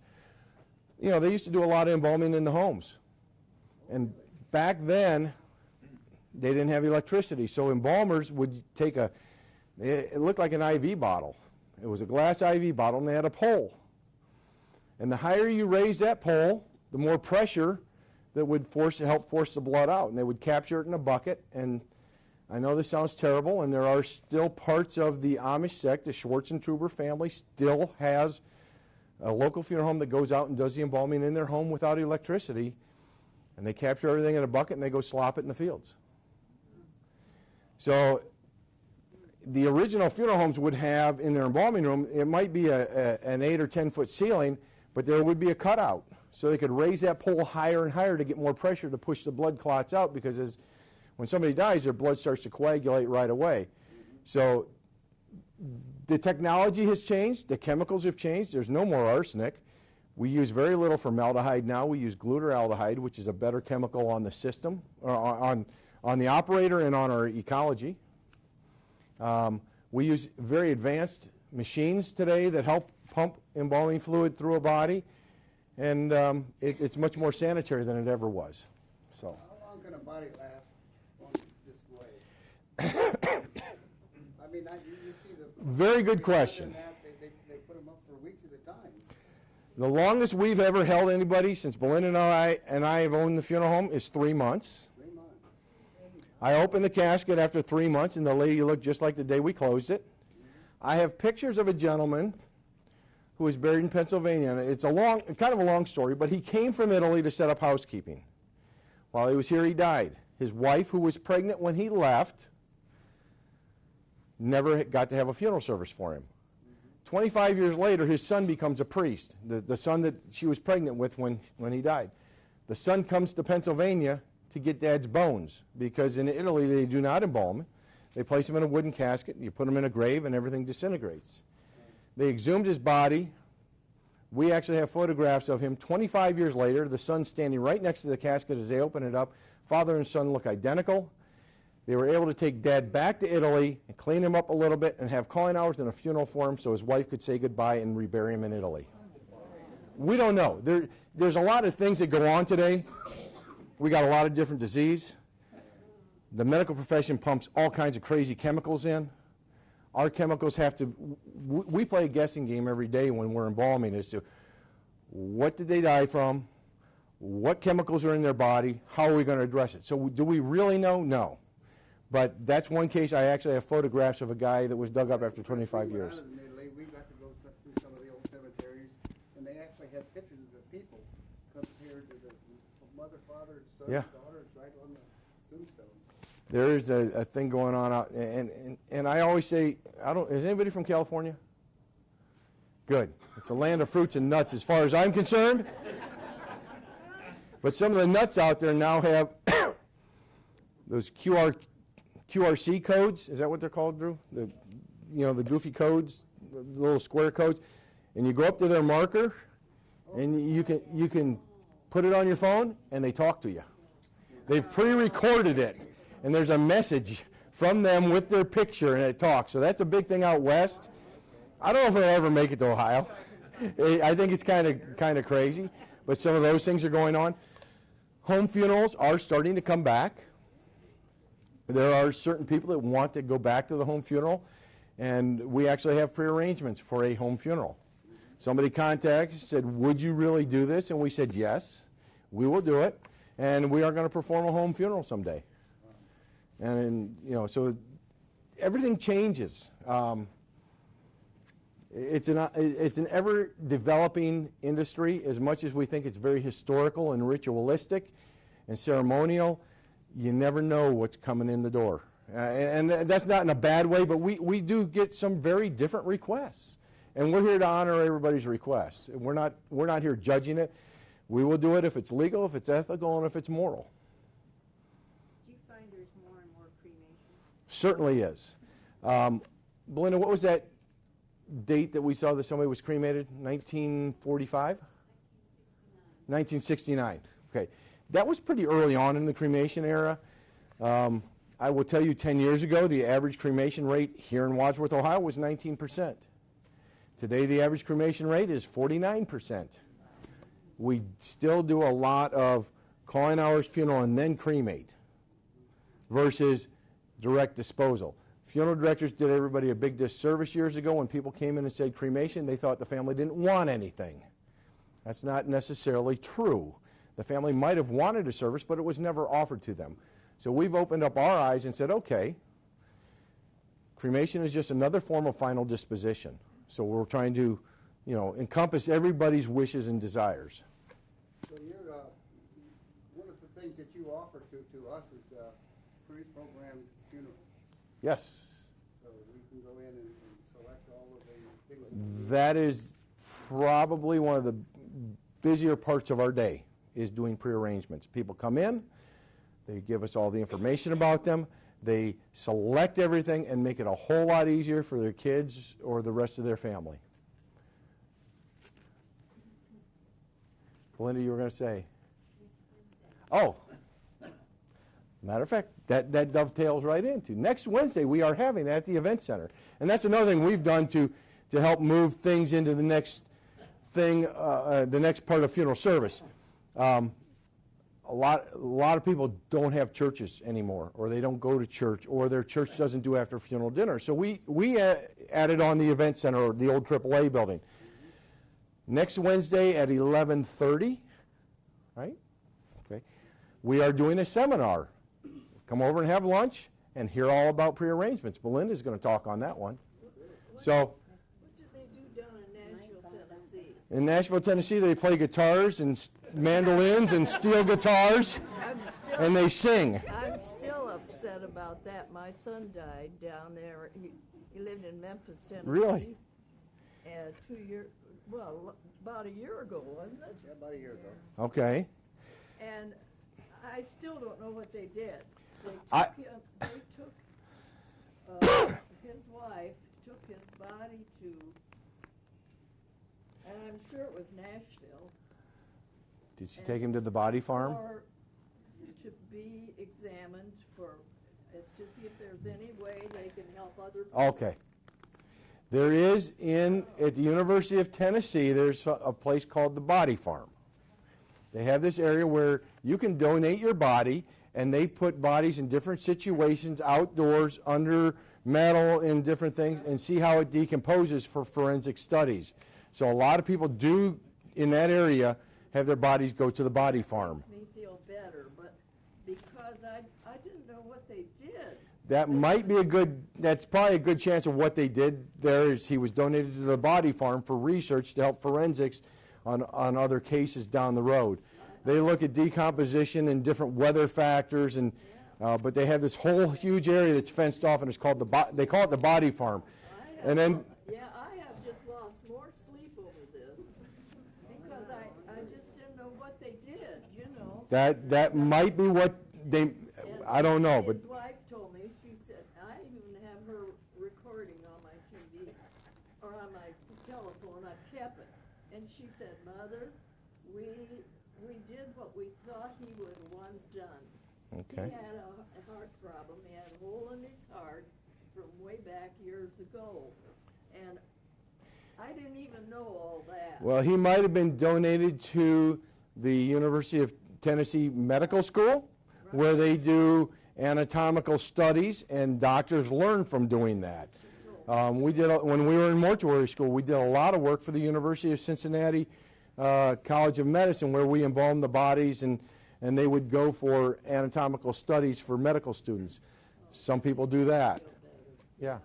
You know, they used to do a lot of embalming in the homes. And back then, they didn't have electricity. So embalmers would take it looked like an IV bottle. It was a glass IV bottle, and they had a pole. And the higher you raise that pole, the more pressure that would help force the blood out. And they would capture it in a bucket. And I know this sounds terrible, and there are still parts of the Amish sect. The Schwartzentruber family still has a local funeral home that goes out and does the embalming in their home without electricity. And they capture everything in a bucket, and they go slop it in the fields. So the original funeral homes would have in their embalming room, it might be an 8 or 10 foot ceiling, but there would be a cutout. So they could raise that pole higher and higher to get more pressure to push the blood clots out, because when somebody dies, their blood starts to coagulate right away. So the technology has changed. The chemicals have changed. There's no more arsenic. We use very little formaldehyde now. We use glutaraldehyde, which is a better chemical on the system, or on the operator and on our ecology. We use very advanced machines today that help pump embalming fluid through a body, and it's much more sanitary than it ever was. So. How long can a body last on this way? I mean, you see the. Very good question. They put them up for weeks at a time. The longest we've ever held anybody since Belinda and I have owned the funeral home is 3 months. 3 months. I opened the casket after 3 months, and the lady looked just like the day we closed it. I have pictures of a gentleman who was buried in Pennsylvania. And it's kind of a long story, but he came from Italy to set up housekeeping. While he was here, he died. His wife, who was pregnant when he left, never got to have a funeral service for him. 25 years later, his son becomes a priest, the son that she was pregnant with when he died. The son comes to Pennsylvania to get Dad's bones, because in Italy they do not embalm. They place him in a wooden casket, you put him in a grave, and everything disintegrates. They exhumed his body. We actually have photographs of him 25 years later, the son standing right next to the casket as they open it up. Father and son look identical. They were able to take Dad back to Italy and clean him up a little bit and have calling hours and a funeral for him so his wife could say goodbye and rebury him in Italy. We don't know. There's a lot of things that go on today. We got a lot of different disease. The medical profession pumps all kinds of crazy chemicals in. Our chemicals have to, we play a guessing game every day when we're embalming as to what did they die from, what chemicals are in their body, how are we going to address it. So do we really know? No. But that's one case. I actually have photographs of a guy that was dug up after 25 years. When I was in Italy, we got to go through some of the old cemeteries, and they actually had pictures of people compared to the mother, father, son, daughters right on the tombstones. There is a thing going on out, and I always say, is anybody from California? Good. It's a land of fruits and nuts as far as I'm concerned. But some of the nuts out there now have those QRC codes. Is that what they're called, Drew? The goofy codes, the little square codes. And you go up to their marker, and you can put it on your phone, and they talk to you. They've pre-recorded it. And there's a message from them with their picture, and it talks. So that's a big thing out west. I don't know if it'll ever make it to Ohio. I think it's kind of crazy, but some of those things are going on. Home funerals are starting to come back. There are certain people that want to go back to the home funeral, and we actually have prearrangements for a home funeral. Somebody contacted us, said, would you really do this? And we said, yes, we will do it, and we are going to perform a home funeral someday. And so everything changes. It's an ever-developing industry. As much as we think it's very historical and ritualistic and ceremonial, you never know what's coming in the door. And that's not in a bad way, but we do get some very different requests. And we're here to honor everybody's requests. We're not here judging it. We will do it if it's legal, if it's ethical, and if it's moral. Certainly is. Belinda, what was that date that we saw that somebody was cremated? 1945? 1969. Okay. That was pretty early on in the cremation era. I will tell you 10 years ago, the average cremation rate here in Wadsworth, Ohio was 19%. Today, the average cremation rate is 49%. We still do a lot of calling hours, funeral, and then cremate versus direct disposal. Funeral directors did everybody a big disservice years ago when people came in and said cremation. They thought the family didn't want anything. That's not necessarily true. The family might have wanted a service, but it was never offered to them. So we've opened up our eyes and said, okay, cremation is just another form of final disposition. So we're trying to, encompass everybody's wishes and desires. So one of the things that you offer to us is pre-programmed funeral. Yes. So we can go in and select all of the things. That is probably one of the busier parts of our day, is doing prearrangements. People come in, they give us all the information about them, they select everything and make it a whole lot easier for their kids or the rest of their family. Belinda, you were going to say? Oh. Matter of fact, that dovetails right into. Next Wednesday, we are having at the Event Center. And that's another thing we've done to help move things into the next thing, the next part of funeral service. a lot of people don't have churches anymore, or they don't go to church, or their church doesn't do after funeral dinner. So we added on the event center, or the old AAA building. Next Wednesday at 11:30, right? Okay. We are doing a seminar. Come over and have lunch and hear all about prearrangements. Belinda's going to talk on that one. So, What did they do down in Nashville, Tennessee? in Nashville, Tennessee, they play guitars and mandolins and steel guitars, and they sing. I'm still upset about that. My son died down there. He lived in Memphis, Tennessee. Really? And about a year ago, wasn't it? Yeah, about a year ago. Okay. And I still don't know what they did. I- They took his wife, took his body to, and I'm sure it was Nashville, Did she take him to the body farm? or to be examined to see if there's any way they can help other people. Okay. There is at the University of Tennessee, there's a place called the Body Farm. They have this area where you can donate your body, and they put bodies in different situations, outdoors, under metal, in different things, and see how it decomposes for forensic studies. So a lot of people do, in that area, have their bodies go to the Body Farm. Makes me feel better, but because I didn't know what they did. That might be that's probably a good chance of what they did there is he was donated to the Body Farm for research to help forensics on other cases down the road. They look at decomposition and different weather factors, and but they have this whole huge area that's fenced off, and it's called they call it the Body Farm. And then I have just lost more sleep over this because I just didn't know what they did, you know. that might be what they, I don't know, but His wife told me, she said, I even have her recording on my TV, or on my telephone, I've kept it. And she said, Mother, we did what we thought he would want done. okay. He had a heart problem, he had a hole in his heart from way back years ago. And I didn't even know all that. Well, he might have been donated to the University of Tennessee Medical School, where they do anatomical studies, and doctors learn from doing that. When we were in mortuary school, we did a lot of work for the University of Cincinnati College of Medicine, where we embalmed the bodies, and they would go for anatomical studies for medical students. Some people do that. Yeah.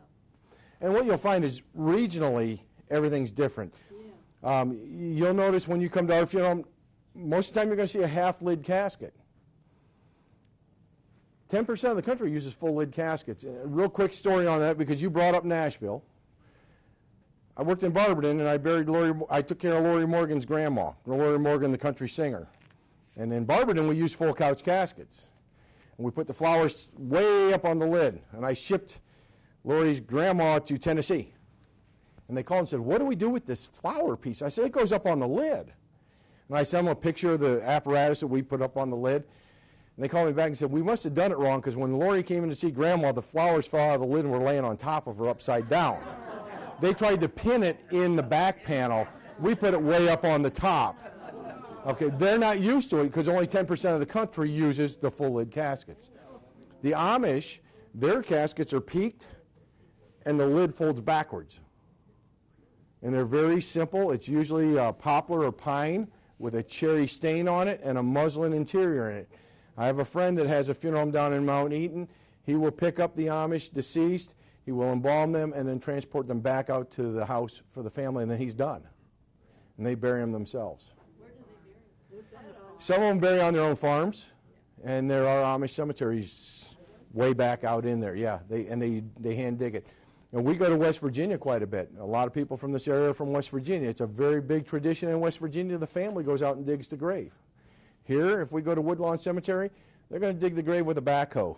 And what you'll find is regionally, everything's different. You'll notice when you come to our funeral, most of the time you're going to see a half-lid casket. 10% of the country uses full-lid caskets. A real quick story on that, because you brought up Nashville. I worked in Barberton, and I took care of Lori Morgan's grandma, Lori Morgan, the country singer. And in Barberton, we used full couch caskets. And we put the flowers way up on the lid. And I shipped Lori's grandma to Tennessee. And they called and said, what do we do with this flower piece? I said, it goes up on the lid. And I sent them a picture of the apparatus that we put up on the lid. And they called me back and said, we must have done it wrong, because when Lori came in to see Grandma, the flowers fell out of the lid and were laying on top of her upside down. They tried to pin it in the back panel. We put it way up on the top. Okay, they're not used to it because only 10% of the country uses the full lid caskets. The Amish, their caskets are peaked and the lid folds backwards. And they're very simple. It's usually poplar or pine with a cherry stain on it and a muslin interior in it. I have a friend that has a funeral home down in Mount Eaton. He will pick up the Amish deceased, he will embalm them, and then transport them back out to the house for the family, and then he's done. And they bury them themselves. Where do they bury them? Some of them bury on their own farms, and there are Amish cemeteries way back out in there. Yeah, they hand dig it. And we go to West Virginia quite a bit. A lot of people from this area are from West Virginia. It's a very big tradition in West Virginia. The family goes out and digs the grave. Here, if we go to Woodlawn Cemetery, they're going to dig the grave with a backhoe.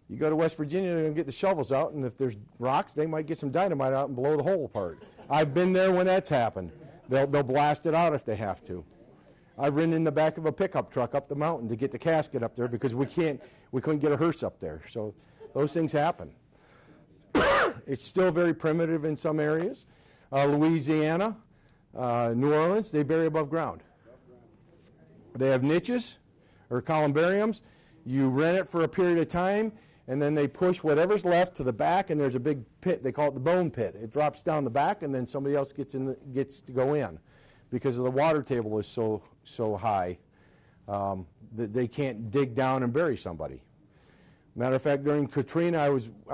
You go to West Virginia, they're going to get the shovels out, and if there's rocks, they might get some dynamite out and blow the hole apart. I've been there when that's happened. They'll blast it out if they have to. I've ridden in the back of a pickup truck up the mountain to get the casket up there because we couldn't get a hearse up there. So those things happen. It's still very primitive in some areas. Louisiana, New Orleans, they bury above ground. They have niches or columbariums. You rent it for a period of time, and then they push whatever's left to the back, and there's a big pit. They call it the bone pit. It drops down the back, and then somebody else gets to go in, because of the water table is so high that they can't dig down and bury somebody. Matter of fact, during Katrina, I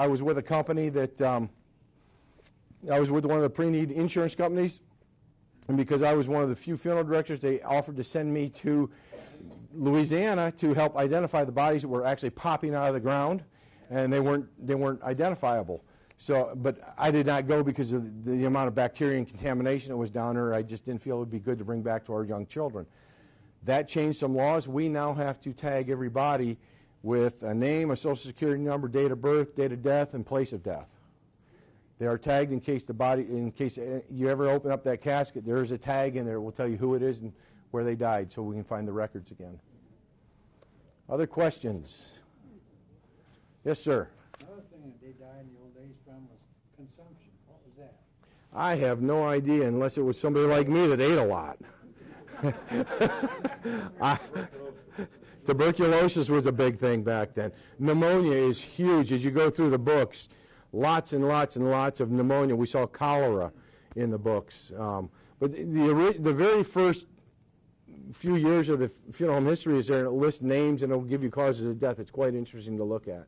was with a company that I was with one of the pre-need insurance companies, and because I was one of the few funeral directors, they offered to send me to Louisiana to help identify the bodies that were actually popping out of the ground, and they weren't identifiable. So, but I did not go because of the amount of bacteria and contamination that was down there. I just didn't feel it would be good to bring back to our young children. That changed some laws. We now have to tag every body with a name, a social security number, date of birth, date of death, and place of death. They are tagged in case you ever open up that casket, there is a tag in there that will tell you who it is and where they died, so we can find the records again. Other questions? Yes, sir. Another thing that they died in the old days from was consumption. What was that? I have no idea, unless it was somebody like me that ate a lot. Tuberculosis was a big thing back then. Pneumonia is huge. As you go through the books, lots and lots and lots of pneumonia. We saw cholera in the books. But the very first few years of the funeral home history is there, and it lists names and it will give you causes of death. It's quite interesting to look at.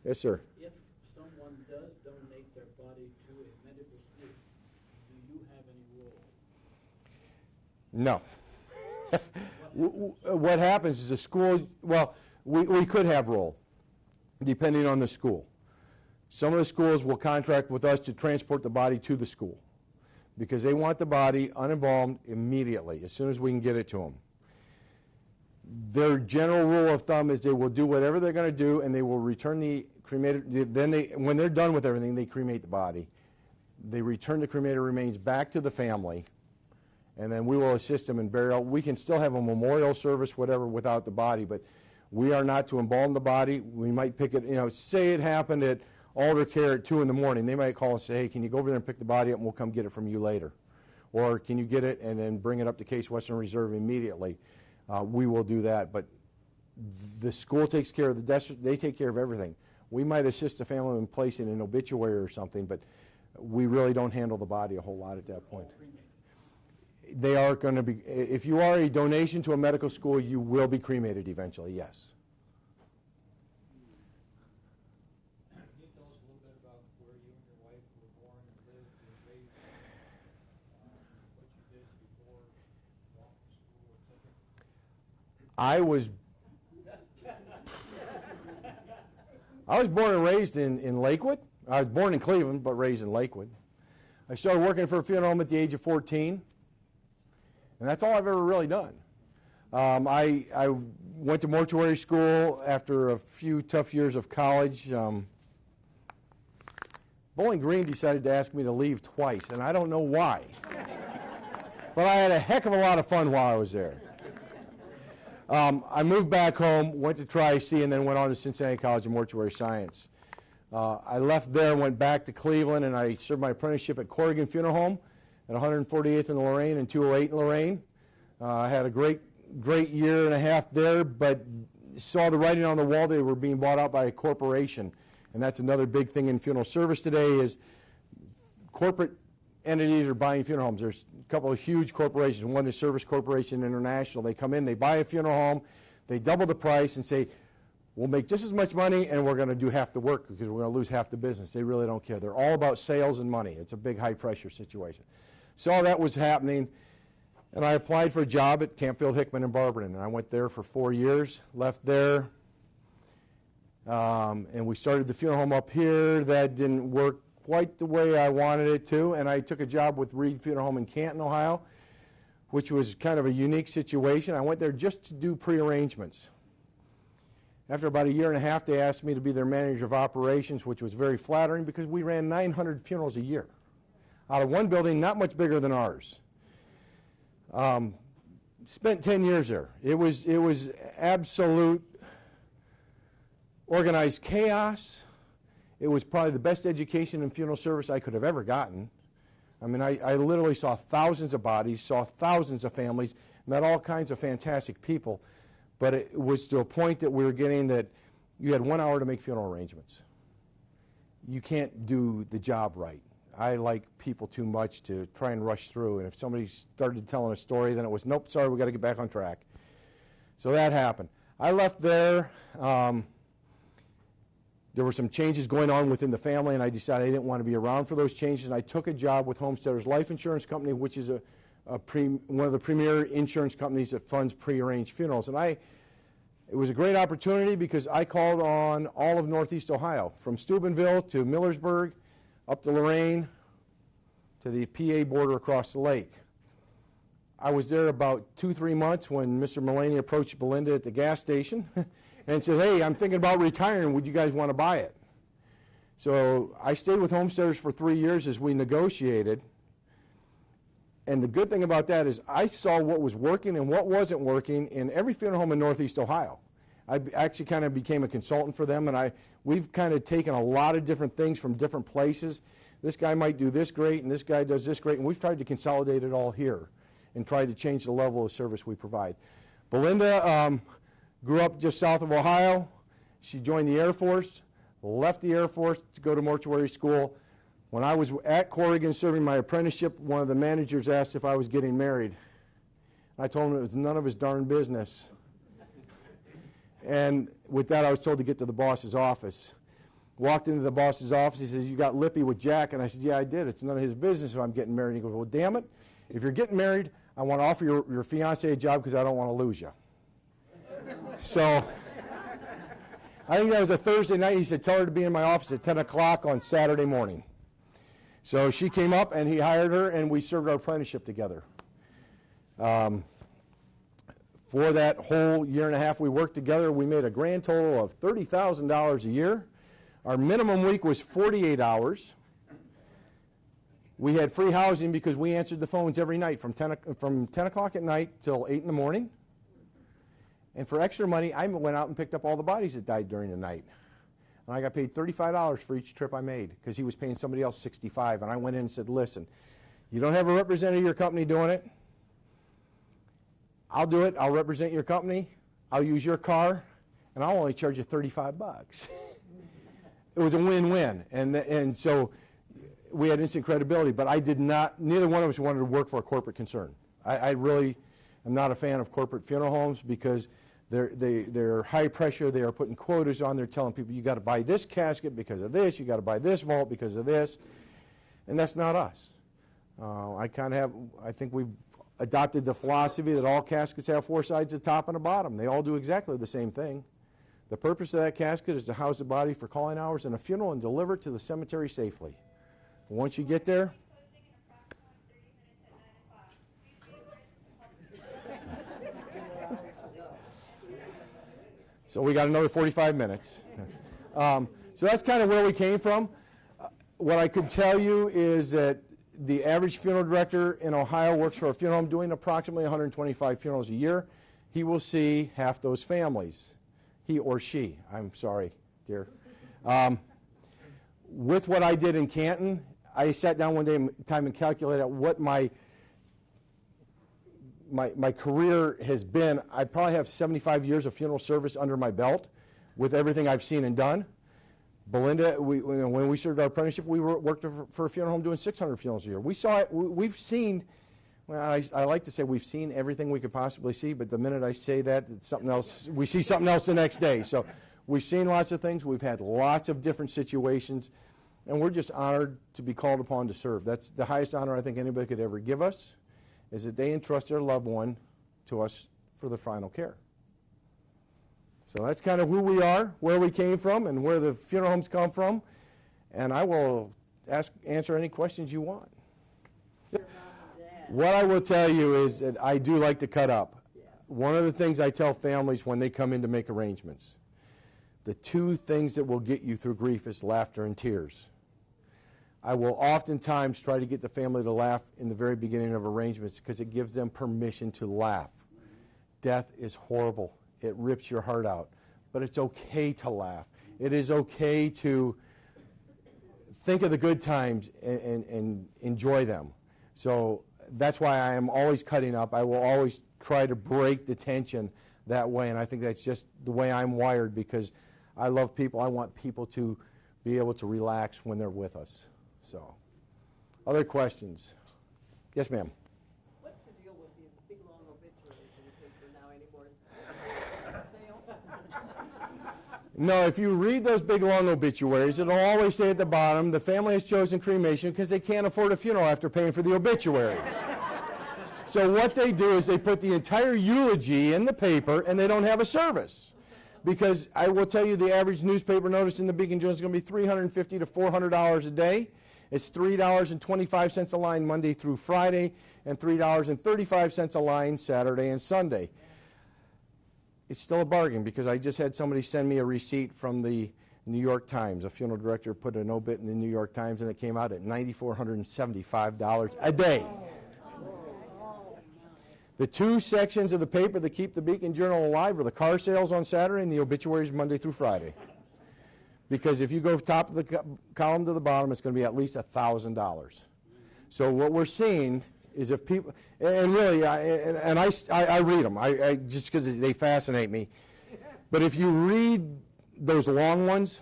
Yes, sir. If someone does donate their body to a medical school, do you have any role? No. What happens is the school, well, we could have role, depending on the school. Some of the schools will contract with us to transport the body to the school because they want the body unembalmed immediately, as soon as we can get it to them. Their general rule of thumb is they will do whatever they're going to do, and they will return the cremated, then when they're done with everything, they cremate the body. They return the cremated remains back to the family, and then we will assist them in burial. We can still have a memorial service, whatever, without the body, but we are not to embalm the body. We might pick it, say it happened at Alder Care at 2 in the morning. They might call and say, hey, can you go over there and pick the body up and we'll come get it from you later? Or can you get it and then bring it up to Case Western Reserve immediately? We will do that, but the school takes care of the death. They take care of everything. We might assist the family in placing an obituary or something, but we really don't handle the body a whole lot at that point. They are going to be, if you are a donation to a medical school, you will be cremated eventually, yes. Can you tell us a little bit about where you and your wife were born and lived and raised, what you did before walking to school, etc.? I was born and raised in Lakewood. I was born in Cleveland, but raised in Lakewood. I started working for a funeral home at the age of 14, and that's all I've ever really done. I went to mortuary school after a few tough years of college. Bowling Green decided to ask me to leave twice, and I don't know why. But I had a heck of a lot of fun while I was there. I moved back home, went to Tri-C, and then went on to Cincinnati College of Mortuary Science. I left there and went back to Cleveland, and I served my apprenticeship at Corrigan Funeral Home at 148th and Lorraine and 208 in Lorraine. I had a great year and a half there, but saw the writing on the wall. They were being bought out by a corporation, and that's another big thing in funeral service today is corporate entities are buying funeral homes. There's a couple of huge corporations. One is Service Corporation International. They come in, they buy a funeral home, they double the price and say, we'll make just as much money and we're going to do half the work because we're going to lose half the business. They really don't care. They're all about sales and money. It's a big high-pressure situation. So that was happening, and I applied for a job at Campfield, Hickman, and Barberton, and I went there for 4 years, left there, and we started the funeral home up here. That didn't work quite the way I wanted it to, and I took a job with Reed Funeral Home in Canton, Ohio, which was kind of a unique situation. I went there just to do pre-arrangements. After about a year and a half, they asked me to be their manager of operations, which was very flattering because we ran 900 funerals a year out of one building not much bigger than ours. Spent 10 years there. It was absolute organized chaos. It was probably the best education in funeral service I could have ever gotten. I mean, I literally saw thousands of bodies, saw thousands of families, met all kinds of fantastic people. But it was to a point that we were getting that you had 1 hour to make funeral arrangements. You can't do the job right. I like people too much to try and rush through, and if somebody started telling a story, then it was, nope, sorry, we got to get back on track. So that happened. I left there. There were some changes going on within the family, and I decided I didn't want to be around for those changes, and I took a job with Homesteaders Life Insurance Company, which is one of the premier insurance companies that funds prearranged funerals. And it was a great opportunity because I called on all of Northeast Ohio, from Steubenville to Millersburg, up to Lorraine, to the PA border across the lake. I was there about 2-3 months when Mr. Mulaney approached Belinda at the gas station and said, hey, I'm thinking about retiring. Would you guys want to buy it? So I stayed with Homesteaders for 3 years as we negotiated. And the good thing about that is I saw what was working and what wasn't working in every funeral home in Northeast Ohio. I actually kind of became a consultant for them, and we've kind of taken a lot of different things from different places. This guy might do this great, and this guy does this great, and we've tried to consolidate it all here and tried to change the level of service we provide. Belinda grew up just south of Ohio. She joined the Air Force, left the Air Force to go to mortuary school. When I was at Corrigan serving my apprenticeship, one of the managers asked if I was getting married. I told him it was none of his darn business. And with that, I was told to get to the boss's office. Walked into the boss's office. He says, you got lippy with Jack? And I said, yeah, I did. It's none of his business if I'm getting married. And he goes, well, damn it. If you're getting married, I want to offer your fiancé a job because I don't want to lose you. So I think that was a Thursday night. He said, tell her to be in my office at 10 o'clock on Saturday morning. So she came up, and he hired her, and we served our apprenticeship together. For that whole year and a half we worked together, we made a grand total of $30,000 a year. Our minimum week was 48 hours. We had free housing because we answered the phones every night from 10 o'clock at night till 8 in the morning. And for extra money, I went out and picked up all the bodies that died during the night. And I got paid $35 for each trip I made because he was paying somebody else $65. And I went in and said, listen, you don't have a representative of your company doing it. I'll do it. I'll represent your company. I'll use your car. And I'll only charge you $35. It was a win-win. And so we had instant credibility. But I did not, neither one of us wanted to work for a corporate concern. I really am not a fan of corporate funeral homes because they're high pressure. They are putting quotas on. They're telling people, you got to buy this casket because of this. You got to buy this vault because of this. And that's not us. I think we've adopted the philosophy that all caskets have 4 sides, a top and a bottom. They all do exactly the same thing. The purpose of that casket is to house the body for calling hours and a funeral and deliver it to the cemetery safely. Once you get there, so we got another 45 minutes. So that's kind of where we came from. What I could tell you is that the average funeral director in Ohio works for a funeral home doing approximately 125 funerals a year. He will see half those families. He or she, I'm sorry, dear. With what I did in Canton, I sat down one time and calculated what my career has been. I probably have 75 years of funeral service under my belt with everything I've seen and done. Belinda, when we served our apprenticeship, we worked for a funeral home doing 600 funerals a year. We saw it. We've seen, well, I like to say we've seen everything we could possibly see, but the minute I say that, it's something else. We see something else the next day. So we've seen lots of things. We've had lots of different situations, and we're just honored to be called upon to serve. That's the highest honor I think anybody could ever give us, is that they entrust their loved one to us for the final care. So that's kind of who we are, where we came from, and where the funeral homes come from. And I will answer any questions you want. What I will tell you is that I do like to cut up. One of the things I tell families when they come in to make arrangements, the 2 things that will get you through grief is laughter and tears. I will oftentimes try to get the family to laugh in the very beginning of arrangements because it gives them permission to laugh. Death is horrible. It rips your heart out. But it's okay to laugh. It is okay to think of the good times and enjoy them. So that's why I am always cutting up. I will always try to break the tension that way, and I think that's just the way I'm wired, because I love people. I want people to be able to relax when they're with us. So, other questions? Yes, ma'am. What's the deal with the big long obituaries in the paper now anymore? No, if you read those big long obituaries, it'll always say at the bottom, the family has chosen cremation because they can't afford a funeral after paying for the obituary. So what they do is they put the entire eulogy in the paper and they don't have a service. Because I will tell you, the average newspaper notice in the Beacon Journal is going to be $350 to $400 a day. It's $3.25 a line Monday through Friday, and $3.35 a line Saturday and Sunday. It's still a bargain, because I just had somebody send me a receipt from the New York Times. A funeral director put an obit in the New York Times, and it came out at $9,475 a day. The two sections of the paper that keep the Beacon Journal alive are the car sales on Saturday and the obituaries Monday through Friday. Because if you go top of the column to the bottom, it's going to be at least $1,000. So what we're seeing is, if people, and really, I read them, just because they fascinate me. But if you read those long ones,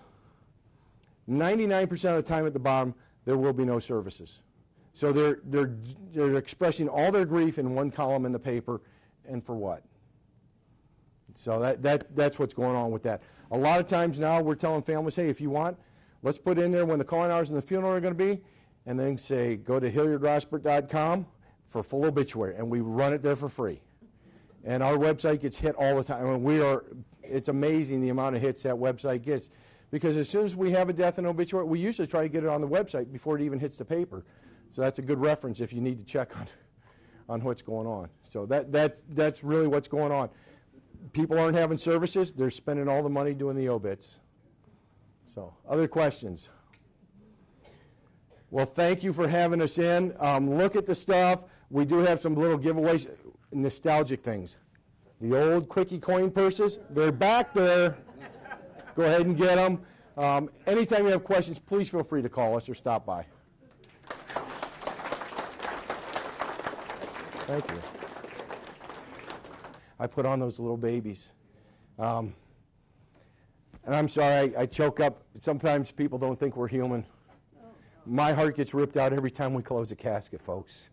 99% of the time at the bottom, there will be no services. So they're expressing all their grief in one column in the paper, and for what? So that's what's going on with that. A lot of times now we're telling families, hey, if you want, let's put in there when the calling hours and the funeral are going to be, and then say, go to Hilliard-Rospert.com for full obituary, and we run it there for free. And our website gets hit all the time. I mean, it's amazing the amount of hits that website gets, because as soon as we have a death and obituary, we usually try to get it on the website before it even hits the paper. So that's a good reference if you need to check on what's going on. So that's really what's going on. People aren't having services. They're spending all the money doing the obits. So, other questions? Well, thank you for having us in. Look at the stuff. We do have some little giveaways, nostalgic things. The old quickie coin purses, they're back there. Go ahead and get them. Anytime you have questions, please feel free to call us or stop by. Thank you. I put on those little babies. And I'm sorry, I choke up. Sometimes people don't think we're human. My heart gets ripped out every time we close a casket, folks.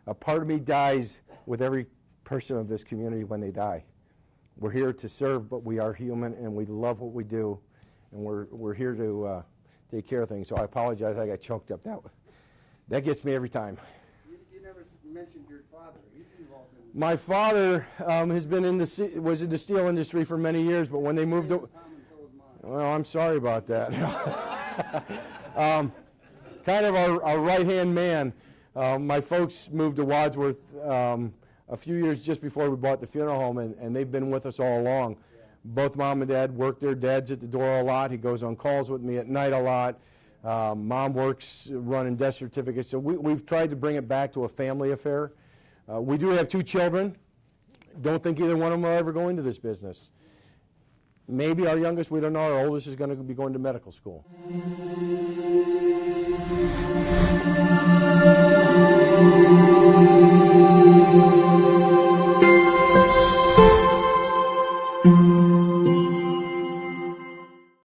A part of me dies with every person of this community when they die. We're here to serve, but we are human, and we love what we do, and we're here to take care of things. So I apologize, I got choked up. That gets me every time. You never mentioned your father. He's involved in My father has been was in the steel industry for many years, but when they moved to... Well, I'm sorry about that. Kind of our right-hand man. My folks moved to Wadsworth a few years just before we bought the funeral home, and they've been with us all along. Yeah. Both Mom and Dad work there. Dad's at the door a lot. He goes on calls with me at night a lot. Mom works running death certificates. So we've tried to bring it back to a family affair. We do have 2 children. Don't think either one of them will ever go into this business. Maybe our youngest, we don't know. Our oldest is going to be going to medical school.